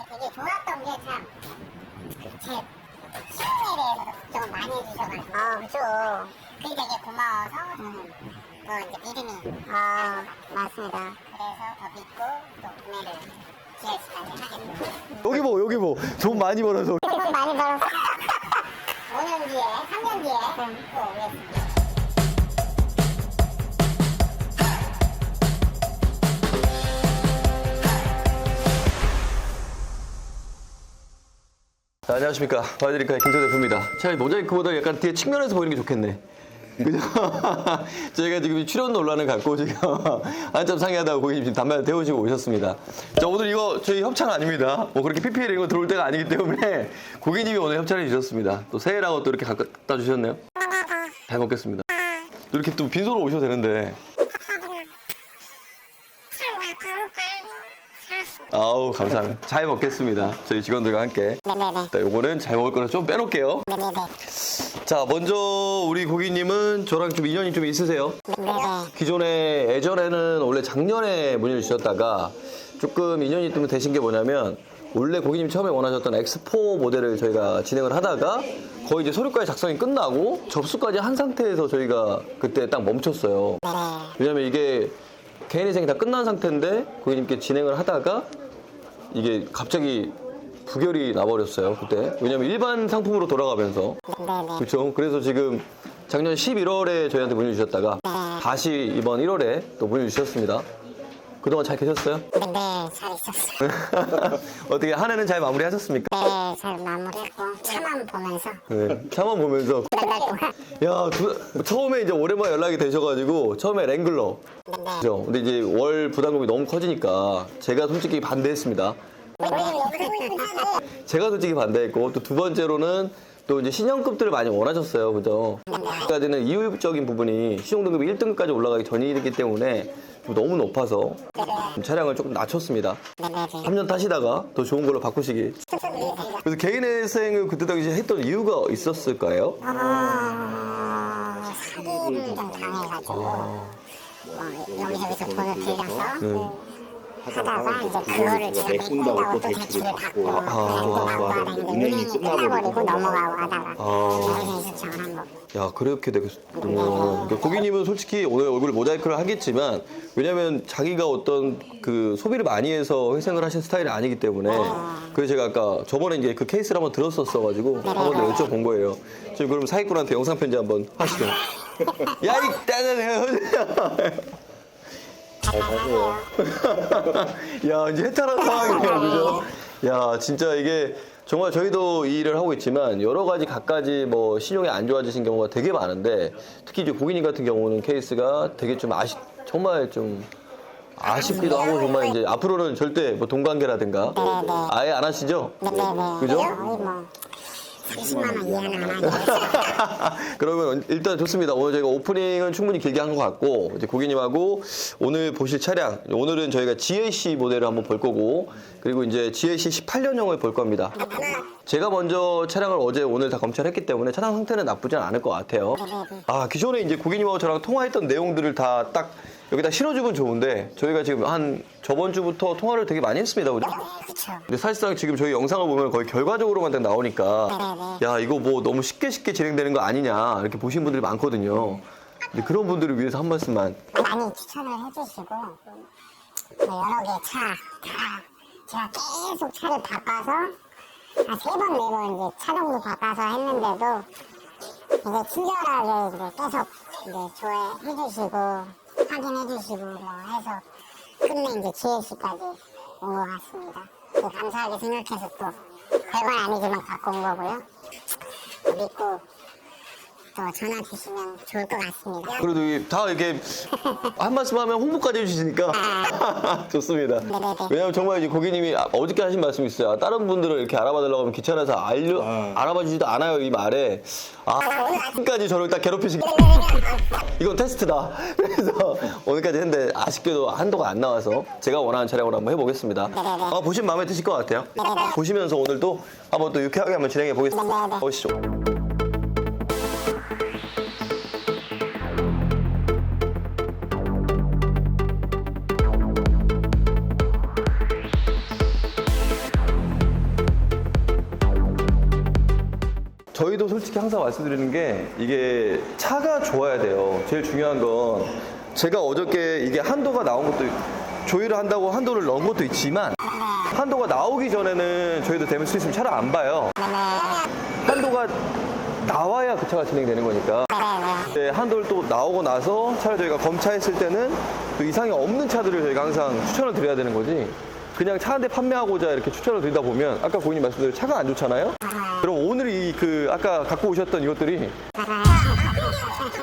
되게 좋았던 게 참 제 수영에 대해서 걱정을 많이 해주셔가지고 그렇죠. 그게 되게 고마워서 저는 더 이제 믿음이 맞습니다. 그래서 더 믿고 또 구매를 GS까지 하게 됐습니다. 여기 뭐 돈 많이 벌어서 돈 많이 벌어서 5년 뒤에 3년 뒤에 또 오겠습니다. 자, 안녕하십니까. 바이드리카의 김태 대표입니다. 차라리 모자이크보다 약간 뒤에 측면에서 보이는 게 좋겠네. 그죠? 저희가 지금 출연 논란을 갖고 지금 한참 상의하다가 고객님 지금 담배 태우시고 오셨습니다. 자, 오늘 이거 저희 협찬 아닙니다. 뭐 그렇게 PPL 이런 거 들어올 때가 아니기 때문에 고객님이 오늘 협찬해 주셨습니다. 또 새해라고 또 이렇게 갖다 주셨네요. 잘 먹겠습니다. 또 이렇게 또 빈손으로 오셔도 되는데. 아우, 감사합니다. 잘 먹겠습니다. 저희 직원들과 함께. 네네네. 자, 요거는 잘 먹을 거라 좀 빼놓을게요. 네네네. 자, 먼저 우리 고객님은 저랑 좀 인연이 좀 있으세요? 네네. 기존에 예전에는 원래 작년에 문의를 주셨다가 조금 인연이 좀 되신 게 뭐냐면 원래 고객님이 처음에 원하셨던 X4 모델을 저희가 진행을 하다가 거의 이제 서류까지 작성이 끝나고 접수까지 한 상태에서 저희가 그때 딱 멈췄어요. 왜냐면 이게 개인회생이 다 끝난 상태인데 고객님께 진행을 하다가 이게 갑자기 부결이 나버렸어요, 그때. 왜냐면 일반 상품으로 돌아가면서. 그렇죠. 그래서 지금 작년 11월에 저희한테 문의 주셨다가 다시 이번 1월에 또 문의 주셨습니다. 그동안 잘 계셨어요? 네, 잘 있었어요. 어떻게 한 해는 잘 마무리하셨습니까? 네, 잘 마무리했고 차만 보면서 네, 차만 보면서. 몇달 동안. 야, 처음에 이제 오랜만에 연락이 되셔가지고 처음에 랭글러. 네. 그죠? 근데 이제 월 부담금이 너무 커지니까 제가 솔직히 반대했습니다. 제가 솔직히 반대했고 또 두 번째로는 또 이제 신형급들을 많이 원하셨어요, 그죠? 까지는 이율적인 부분이 신용등급이 1등급까지 올라가기 전이기 때문에 좀 너무 높아서 좀 차량을 조금 낮췄습니다. 3년 타시다가 더 좋은 걸로 바꾸시기. 그래서 개인회생을 그때 당시에 했던 이유가 있었을까요? 사기를 좀 당해가지고 여기저기서 돈을 빌려서 하다가 이제 그거를 제가 메꾼다고 또 대출을 받고 하다가 은행이 끝나버리고 넘어가고 하다가 여기서 신청을 한 거. 야, 그렇게 되겠군요. 그러니까 고객님은 솔직히 오늘 얼굴 모자이크를 하겠지만 왜냐면 자기가 어떤 그 소비를 많이 해서 회생을 하신 스타일이 아니기 때문에 그래서 제가 아까 저번에 이제 그 케이스를 한번 들었었어가지고 한번 여쭤본 거예요. 지금 그럼 사기꾼한테 영상 편지 한번 하시죠. 야, 이 따는 잘 가세요. 야, 이제 해탈한 상황이네요, 그죠? 야, 진짜 이게 정말 저희도 이 일을 하고 있지만 여러 가지 갖가지 뭐 신용이 안 좋아지신 경우가 되게 많은데 특히 이제 고객님 같은 경우는 케이스가 되게 좀 정말 좀 아쉽기도 하고 정말 이제 앞으로는 절대 뭐 돈 관계라든가 아예 안 하시죠? 그죠? 거의 뭐 30만 원 이하는 안 하죠. 그러면 일단 좋습니다. 오늘 저희가 오프닝은 충분히 길게 한 것 같고 이제 고객님하고 오늘 보실 차량 오늘은 저희가 GLC 모델을 한번 볼 거고 그리고 이제 GLC 18년형을 볼 겁니다. 제가 먼저 차량을 어제 오늘 다 검찰했기 때문에 차량 상태는 나쁘진 않을 것 같아요. 아, 기존에 이제 고객님하고 저랑 통화했던 내용들을 다 딱 여기다 실어주면 좋은데 저희가 지금 한 저번 주부터 통화를 되게 많이 했습니다. 그죠? 그렇죠. 근데 사실상 지금 저희 영상을 보면 거의 결과적으로만 딱 나오니까 야, 이거 뭐 너무 쉽게 진행되는 거 아니냐 이렇게 보신 분들이 많거든요. 근데 그런 분들을 위해서 한 말씀만. 많이 추천을 해주시고 여러 개 차 다 제가 계속 차를 바꿔서 한 3번, 4번 이제 차 정도 바꿔서 했는데도 이제 친절하게 이제 계속 이제 조회해주시고 확인해주시고 뭐 해서 끝내 이제 GLC까지 온 것 같습니다. 감사하게 생각해서 또 별건 아니지만 갖고 온 거고요. 믿고 또 전화 주시면 좋을 것 같습니다. 그래도 다 이렇게 한 말씀 하면 홍보까지 해주시니까 좋습니다. 왜냐면 정말 이제 고객님이 어저께 하신 말씀이 있어요. 다른 분들을 이렇게 알아봐달라고 하면 귀찮아서 알아봐 주지도 않아요, 이 말에. 오늘까지 저를 딱 괴롭히시기. 이건 테스트다. 그래서 오늘까지 했는데 아쉽게도 한도가 안 나와서 제가 원하는 차량으로 한번 해보겠습니다. 보시면 마음에 드실 것 같아요. 보시면서 오늘도 한번 또 유쾌하게 한번 진행해 보겠습니다. 보시죠. 저희도 솔직히 항상 말씀드리는 게 이게 차가 좋아야 돼요. 제일 중요한 건 제가 어저께 이게 한도가 나온 것도 조율을 한다고 한도를 넣은 것도 있지만 한도가 나오기 전에는 저희도 데몬 스트레이션 차를 안 봐요. 한도가 나와야 그 차가 진행되는 거니까. 네, 한도를 또 나오고 나서 차를 저희가 검차했을 때는 또 이상이 없는 차들을 저희가 항상 추천을 드려야 되는 거지. 그냥 차 한 대 판매하고자 이렇게 추천을 드리다 보면 아까 고객님 말씀대로 차가 안 좋잖아요? 그럼 오늘 아까 갖고 오셨던 이것들이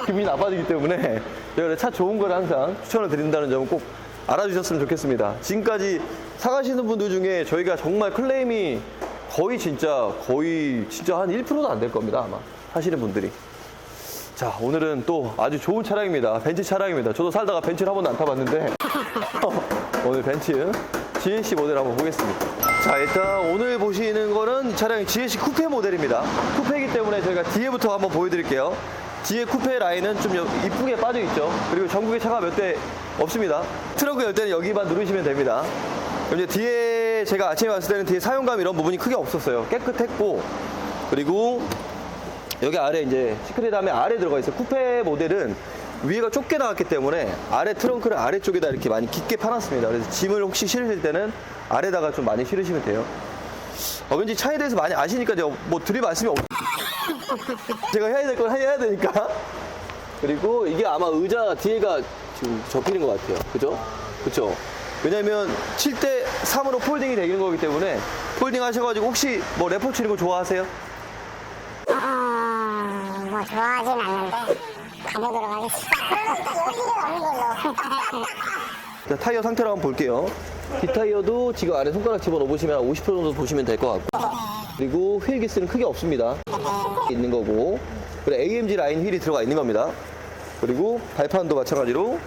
기분이 나빠지기 때문에 저희가 차 좋은 걸 항상 추천을 드린다는 점은 꼭 알아주셨으면 좋겠습니다. 지금까지 사가시는 분들 중에 저희가 정말 클레임이 거의 진짜 한 1%도 안 될 겁니다. 아마 사시는 분들이. 자, 오늘은 또 아주 좋은 차량입니다. 벤츠 차량입니다. 저도 살다가 벤츠를 한 번도 안 타봤는데 오늘 벤츠 GLC 모델 한번 보겠습니다. 자, 일단 오늘 보시는 거는 이 차량이 GLC 쿠페 모델입니다. 쿠페이기 때문에 저희가 뒤에부터 한번 보여드릴게요. 뒤에 쿠페 라인은 좀 이쁘게 빠져있죠. 그리고 전국에 차가 몇 대 없습니다. 트렁크 열 때는 여기만 누르시면 됩니다. 그럼 이제 뒤에 제가 아침에 봤을 때는 뒤에 사용감 이런 부분이 크게 없었어요. 깨끗했고, 그리고 여기 아래 이제 시크릿 함에 아래 들어가 있어요. 쿠페 모델은 위에가 좁게 나왔기 때문에 아래 트렁크를 아래쪽에다 이렇게 많이 깊게 파놨습니다. 그래서 짐을 혹시 실으실 때는 아래다가 좀 많이 실으시면 돼요. 왠지 차에 대해서 많이 아시니까 제가 뭐 드릴 말씀이 제가 해야 될 건 해야 되니까. 그리고 이게 아마 의자 뒤에가 지금 접히는 것 같아요. 그죠? 그쵸? 왜냐면 7대 3으로 폴딩이 되는 거기 때문에 폴딩 하셔가지고 혹시 뭐 래퍼 치는 거 좋아하세요? 뭐 좋아하진 않는데 가보도록 하겠습니다. 없는 걸로. 자, 타이어 상태를 한번 볼게요. 뒷타이어도 지금 안에 손가락 집어넣어 보시면 50% 정도 보시면 될 것 같고, 그리고 휠 기스는 크게 없습니다. 있는 거고, 그리고 AMG 라인 휠이 들어가 있는 겁니다. 그리고 발판도 마찬가지로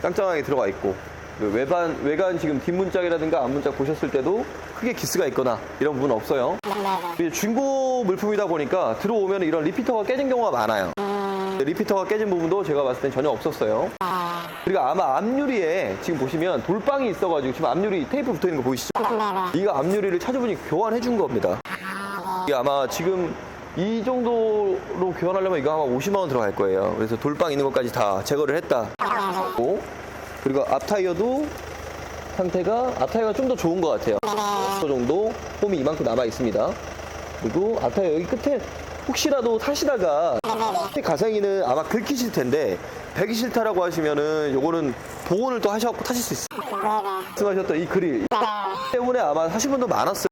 짱짱하게 들어가 있고, 그리고 외관 지금 뒷문짝이라든가 앞문짝 보셨을 때도 크게 기스가 있거나 이런 부분은 없어요. 중고 물품이다 보니까 들어오면 이런 리피터가 깨진 경우가 많아요. 리피터가 깨진 부분도 제가 봤을 땐 전혀 없었어요. 그리고 아마 앞유리에 지금 보시면 돌빵이 있어가지고 지금 앞유리 테이프 붙어 있는 거 보이시죠? 이거 앞유리를 차주분이 교환해 준 겁니다. 이게 아마 지금 이 정도로 교환하려면 이거 아마 50만 원 들어갈 거예요. 그래서 돌빵 있는 것까지 다 제거를 했다. 그리고 앞 타이어도 상태가 좀 더 좋은 것 같아요. 그 정도 홈이 이만큼 남아 있습니다. 그리고 앞 타이어 여기 끝에 혹시라도 타시다가 가생이는 아마 긁히실 텐데 배기 싫다라고 하시면은 요거는 복원을 또 하셔서 타실 수 있어요. 말씀하셨던 이 그릴 때문에 아마 사신 분도 많았어요.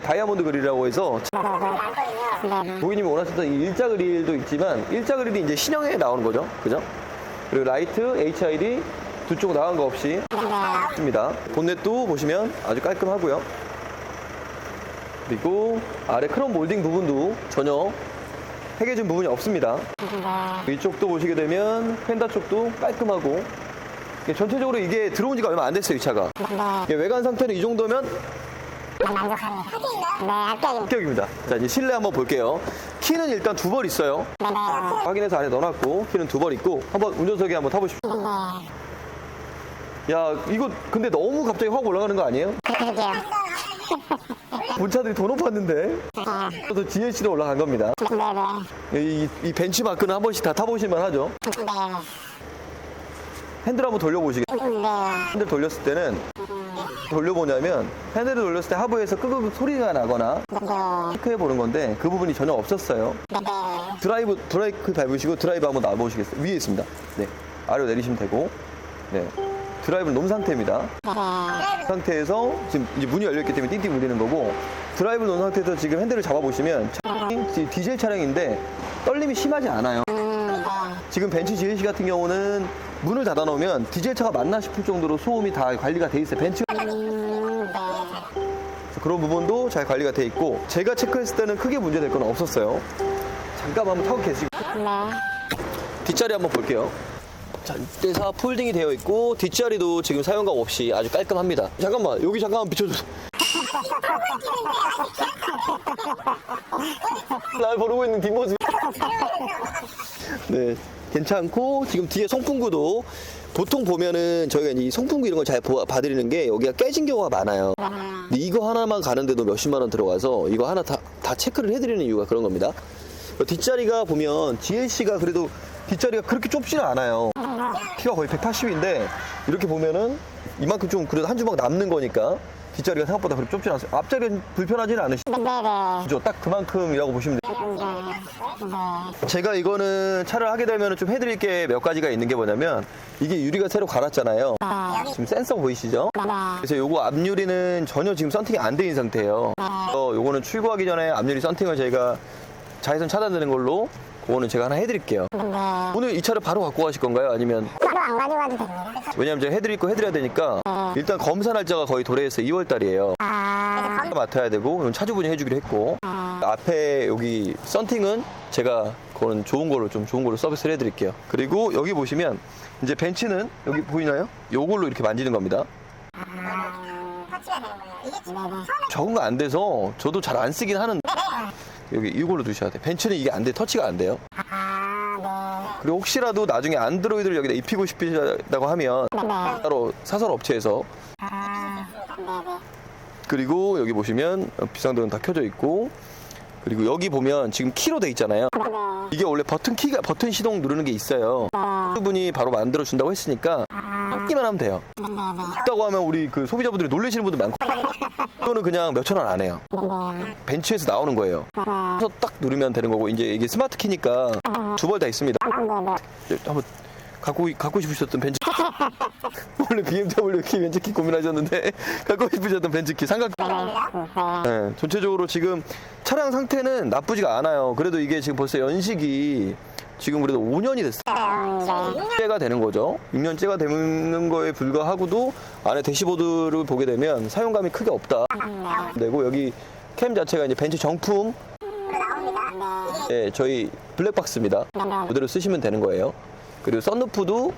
다이아몬드 그릴이라고 해서 고객님이 원하셨던 이 일자 그릴도 있지만 일자 그릴이 이제 신형에 나오는 거죠. 그죠? 그리고 라이트, HID 두 쪽 나간 거 없이 있습니다. 본넷도 보시면 아주 깔끔하고요. 그리고 아래 크롬 몰딩 부분도 전혀 해계준 부분이 없습니다. 이쪽도 보시게 되면 펜다 쪽도 깔끔하고, 전체적으로 이게 들어온 지가 얼마 안 됐어요, 이 차가. 외관 상태는 이 정도면 만족합니다. 네, 합격입니다. 자, 이제 실내 한번 볼게요. 키는 일단 2벌 있어요. 확인해서 안에 넣어놨고, 키는 2벌 있고, 한번 운전석에 한번 타보십시오. 야, 이거 근데 너무 갑자기 확 올라가는 거 아니에요? 그러게요. 본차들이 더 높았는데. 또 GLC로 올라간 겁니다. 이 벤치마크는 한 번씩 다 타보실만 하죠. 핸들 한번 돌려보시겠어요? 핸들 돌렸을 때는 돌려보냐면 핸들을 돌렸을 때 하부에서 끄끄 소리가 나거나 체크해 보는 건데 그 부분이 전혀 없었어요. 브레이크 밟으시고 드라이브 한번 놔보시겠어요? 위에 있습니다. 네, 아래로 내리시면 되고, 네, 드라이브는 놓은 상태입니다. 상태에서 지금 이제 문이 열렸기 때문에 띵띵 울리는 거고, 드라이브 놓은 상태에서 지금 핸들을 잡아보시면 차량이 디젤 차량인데 떨림이 심하지 않아요. 지금 벤츠 GLC 같은 경우는 문을 닫아 놓으면 디젤 차가 맞나 싶을 정도로 소음이 다 관리가 돼 있어요. 벤츠 그런 부분도 잘 관리가 돼 있고, 제가 체크했을 때는 크게 문제될 건 없었어요. 잠깐 한번 타고 계시고 뒷자리 한번 볼게요. 자, 6대4 폴딩이 되어 있고 뒷자리도 지금 사용감 없이 아주 깔끔합니다. 잠깐만, 여기 잠깐만 비춰주세요. 날 모르고 있는 뒷모습. 네, 괜찮고, 지금 뒤에 송풍구도 보통 보면은 저희가 이 송풍구 이런 걸 잘 봐드리는 게 여기가 깨진 경우가 많아요. 근데 이거 하나만 가는데도 몇십만 원 들어가서 이거 하나 다 체크를 해드리는 이유가 그런 겁니다. 뒷자리가 보면 GLC가 그래도 뒷자리가 그렇게 좁지는 않아요. 키가 거의 180인데 이렇게 보면은 이만큼 좀 그래도 한 주먹 남는 거니까 뒷자리가 생각보다 그렇게 좁지는 않아요. 앞자리는 불편하지는 않으시죠? 네네. 딱 그만큼이라고 보시면 돼요. 제가 이거는 차를 하게 되면 좀 해드릴 게 몇 가지가 있는 게 뭐냐면 이게 유리가 새로 갈았잖아요. 지금 센서 보이시죠? 그래서 요거 앞유리는 전혀 지금 썬팅이 안 돼 있는 상태예요. 요거는 출고하기 전에 앞유리 썬팅을 저희가 자외선 차단되는 걸로 그거는 제가 하나 해드릴게요. 오늘 이 차를 바로 갖고 가실 건가요? 아니면 바로 안 가져가도 됩니다. 왜냐면 제가 해드릴 거 해드려야 되니까 일단 검사 날짜가 거의 도래해서 2월 달이에요. 맡아야 되고 이건 차주분이 해주기로 했고 앞에 여기 썬팅은 제가 그거는 좋은 걸로 서비스를 해드릴게요. 그리고 여기 보시면 이제 벤츠는 여기 보이나요? 요걸로 이렇게 만지는 겁니다. 터치가 되는 거예요. 이게 처음에 적응가 안 돼서 저도 잘 안 쓰긴 하는데 여기 이걸로 두셔야 돼. 벤츠는 이게 안 돼. 터치가 안 돼요. 그리고 혹시라도 나중에 안드로이드를 여기다 입히고 싶으시다고 하면 따로 사설 업체에서 그리고 여기 보시면 비상등은 다 켜져 있고 그리고 여기 보면 지금 키로 돼 있잖아요. 이게 원래 버튼 시동 누르는 게 있어요. 분이 바로 만들어 준다고 했으니까 뜯기만 하면 돼요. 있다고 하면 우리 그 소비자분들이 놀라시는 분들 많고 이거는 그냥 몇천 원 안 해요. 벤츠에서 나오는 거예요. 그래서 딱 누르면 되는 거고 이제 이게 스마트 키니까 두 벌 다 있습니다. 한번 갖고 싶으셨던 벤츠 원래 BMW 키 벤츠 키 고민하셨는데 갖고 싶으셨던 벤츠 키 삼각 네, 전체적으로 지금 차량 상태는 나쁘지가 않아요. 그래도 이게 지금 벌써 연식이 지금 그래도 5년이 됐어요. 6년째가 되는 거죠. 6년째가 되는 거에 불과하고도 안에 대시보드를 보게 되면 사용감이 크게 없다. 되고 여기 캠 자체가 이제 벤츠 정품 네, 저희 블랙박스입니다. 그대로 쓰시면 되는 거예요. 그리고 썬루프도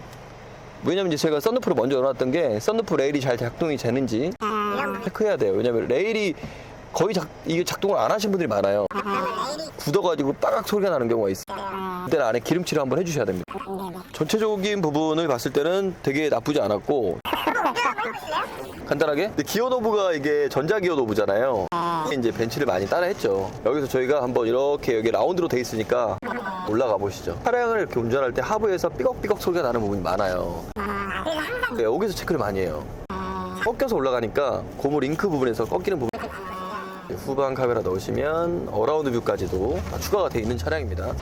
왜냐면 이제 제가 썬루프를 먼저 넣어놨던 게 썬루프 레일이 잘 작동이 되는지 체크해야 돼요. 왜냐면 레일이 거의 이게 작동을 안 하신 분들이 많아요. 굳어가지고 빠각 소리가 나는 경우가 있어요. 그때는 안에 기름칠을 한번 해주셔야 됩니다. 전체적인 부분을 봤을 때는 되게 나쁘지 않았고 간단하게 근데 기어 노브가 이게 전자 기어 노브잖아요. 이제 벤츠를 많이 따라했죠. 여기서 저희가 한번 이렇게 여기 라운드로 돼 있으니까 올라가 보시죠. 차량을 이렇게 운전할 때 하부에서 삐걱삐걱 소리가 나는 부분이 많아요. 네, 여기서 체크를 많이 해요. 꺾여서 올라가니까 고무 링크 부분에서 꺾이는 부분. 후방 카메라 넣으시면 어라운드 뷰까지도 다 추가가 되어 있는 차량입니다.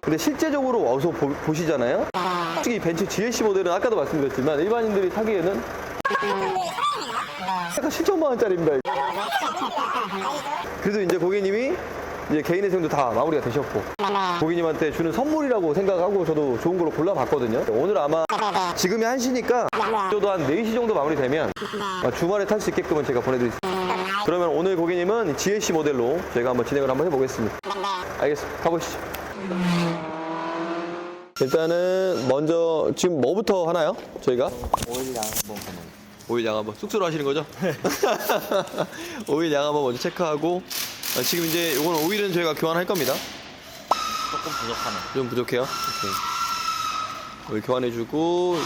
근데 실제적으로 와서 보시잖아요. 솔직히 벤츠 GLC 모델은 아까도 말씀드렸지만 일반인들이 타기에는 약간 7천만 원짜리입니다. 그래도 이제 고객님이 이제 개인의 생도 다 마무리가 되셨고 고객님한테 주는 선물이라고 생각하고 저도 좋은 걸로 골라봤거든요. 오늘 아마 지금이 1시니까 저도 한 4시 정도 마무리되면 주말에 탈 수 있게끔은 제가 보내드리겠습니다. 그러면 오늘 고객님은 GLC 모델로 저희가 한번 진행을 한번 해보겠습니다. 알겠습니다. 가보시죠. 일단은 먼저 지금 뭐부터 하나요? 저희가? 오일 양 한번 보는. 오일 양 한번 쑥스러워 하시는 거죠? 오일 양 한번 먼저 체크하고 지금 이제 이건 오일은 저희가 교환할 겁니다. 조금 부족하네. 좀 부족해요? 오케이. 오일 교환해주고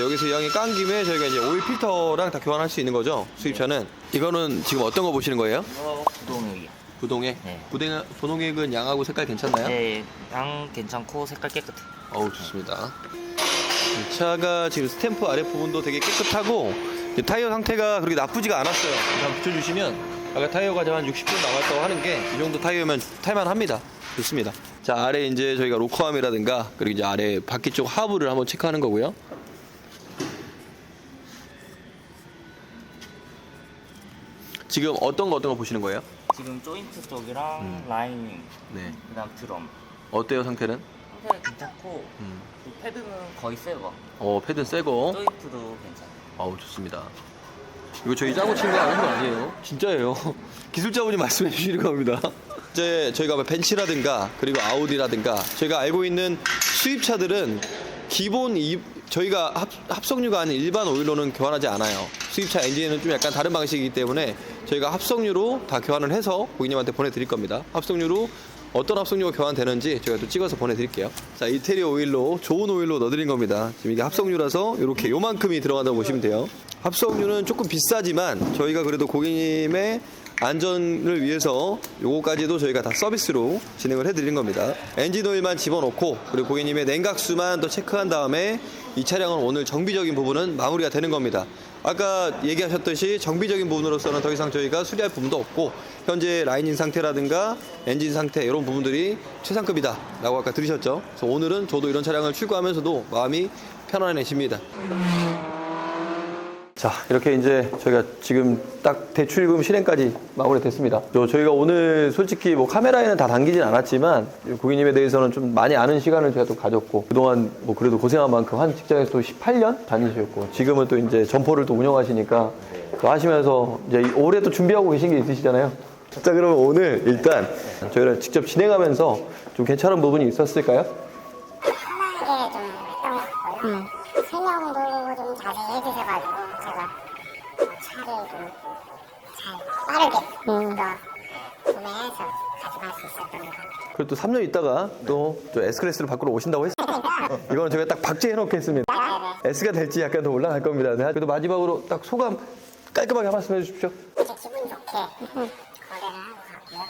여기서 이왕에 깐 김에 저희가 이제 오일 필터랑 다 교환할 수 있는 거죠? 수입차는. 이거는 지금 어떤 거 보시는 거예요? 구동액이요. 부동액? 네. 부동액은 양하고 색깔 괜찮나요? 네, 양 괜찮고 색깔 깨끗해. 어우 좋습니다. 이 차가 지금 스탬프 아랫부분도 되게 깨끗하고 타이어 상태가 그렇게 나쁘지가 않았어요. 한번 붙여주시면 아까 타이어가 한 60분 남았다고 하는 게 이 정도 타이어면 탈만합니다. 좋습니다. 자 아래 이제 저희가 로커암이라든가 그리고 이제 아래 바퀴 쪽 하부를 한번 체크하는 거고요. 지금 어떤 거 보시는 거예요? 지금 조인트 쪽이랑 라이닝, 네. 그다음 드럼. 어때요 상태는? 상태가 괜찮고 이 패드는 거의 새거. 패드는 새거. 조인트도 괜찮아. 어우 좋습니다. 이거 저희 짜고 친 거 아니에요? 진짜예요. 기술자분이 말씀해 주시는 겁니다. 이제 저희가 벤츠라든가 그리고 아우디라든가 저희가 알고 있는 수입차들은 기본 저희가 합성유가 아닌 일반 오일로는 교환하지 않아요. 수입차 엔진은 좀 약간 다른 방식이기 때문에 저희가 합성유로 다 교환을 해서 고객님한테 보내드릴 겁니다. 합성유로 어떤 합성유가 교환되는지 저희가 또 찍어서 보내드릴게요. 자, 이태리어 오일로 좋은 오일로 넣어드린 겁니다. 지금 이게 합성유라서 이렇게 요만큼이 들어간다고 보시면 돼요. 합성유는 조금 비싸지만 저희가 그래도 고객님의 안전을 위해서 요거까지도 저희가 다 서비스로 진행을 해드린 겁니다. 엔진 오일만 집어넣고 그리고 고객님의 냉각수만 더 체크한 다음에 이 차량은 오늘 정비적인 부분은 마무리가 되는 겁니다. 아까 얘기하셨듯이 정비적인 부분으로서는 더 이상 저희가 수리할 부분도 없고 현재 라이닝 상태라든가 엔진 상태 이런 부분들이 최상급이다 라고 아까 들으셨죠. 그래서 오늘은 저도 이런 차량을 출고하면서도 마음이 편안해집니다. 자, 이렇게 이제 저희가 지금 딱 대출금 실행까지 마무리됐습니다. 저희가 오늘 솔직히 뭐 카메라에는 다 담기진 않았지만 고객님에 대해서는 좀 많이 아는 시간을 제가 또 가졌고 그동안 뭐 그래도 고생한 만큼 한 직장에서 또 18년 다니셨고 지금은 또 이제 점포를 또 운영하시니까 또 하시면서 이제 올해 또 준비하고 계신 게 있으시잖아요. 자, 그러면 오늘 일단 저희랑 직접 진행하면서 좀 괜찮은 부분이 있었을까요? 편하게 좀 했던 것 같고요. 설명도 좀 자세히 해주셔가지고 제가 차를 좀 잘 빠르게 구매해서 가져갈 수 있었던 것 같아요. 그리고 또 3년 있다가 또 S클래스를 밖으로 오신다고 했어요. 이거는 제가 딱 박제해 놓겠습니다. S가 될지 약간 더 올라갈 겁니다. 네, 그래도 마지막으로 딱 소감 깔끔하게 한 말씀 해주십시오. 이제 기분 좋게 거래를 하고 갔고요.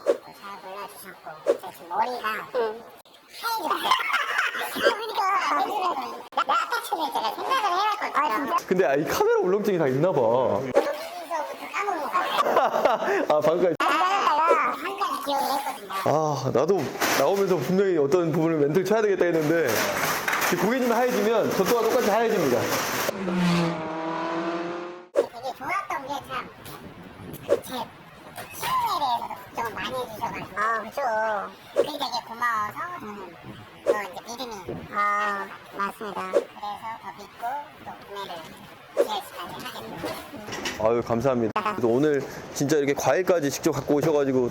잘 골라주셨고 제 지금 머리가 하얘졌어요. 나 아까 전에 제가 생각을 해왔거든요. 근데 이 카메라 울렁증이 다 있나 봐. 여기서부터 까먹은 것 같아요. 아, 방금 나다가 한 가지 기억을 했거든요. 아, 나도 나오면서 분명히 어떤 부분을 멘트를 쳐야 되겠다 했는데 고객님이 하얘지면 저 또한 똑같이 하얘집니다. 되게 좋았던 게 참 제 시간에 대해서도 걱정을 많이 해주셔가지고 그렇죠. 그게 되게 고마워서 저는 또 이제 믿음이 맞습니다. 그래서 더 믿고 또 구매를 지금까지 하게 됐어요. 아유, 감사합니다. 그래서 오늘 진짜 이렇게 과일까지 직접 갖고 오셔가지고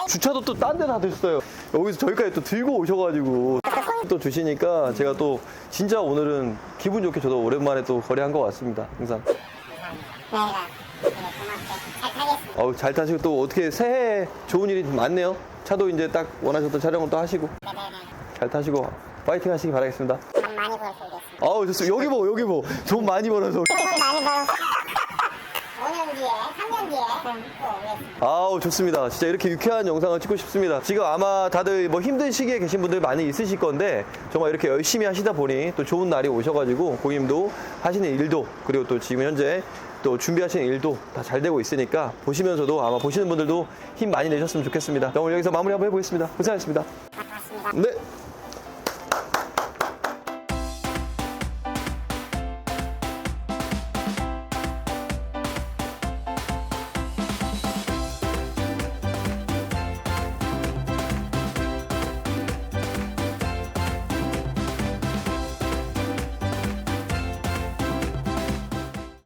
주차도 또 딴 데 다 됐어요. 여기서 저기까지 또 들고 오셔가지고 또 주시니까 제가 또 진짜 오늘은 기분 좋게 저도 오랜만에 또 거래한 것 같습니다. 항상. 내가 고맙게 잘 타겠습니다. 어우, 잘 타시고 또 어떻게 새해 좋은 일이 많네요. 차도 이제 딱 원하셨던 촬영을 또 하시고 네네네. 잘 타시고 파이팅 하시기 바라겠습니다. 돈 많이 벌어서 오겠습니다. 아우, 좋습니다. 여기 뭐 돈 많이 벌어서. 돈 많이 벌어서 5년 뒤에 3년 뒤에 또 오겠습니다. 아우, 좋습니다. 진짜 이렇게 유쾌한 영상을 찍고 싶습니다. 지금 아마 다들 뭐 힘든 시기에 계신 분들 많이 있으실 건데 정말 이렇게 열심히 하시다 보니 또 좋은 날이 오셔가지고 고객님도 하시는 일도 그리고 또 지금 현재 또 준비하시는 일도 다 잘 되고 있으니까 보시면서도 아마 보시는 분들도 힘 많이 내셨으면 좋겠습니다. 오늘 여기서 마무리 한번 해보겠습니다. 고생하셨습니다. 반갑습니다. 네.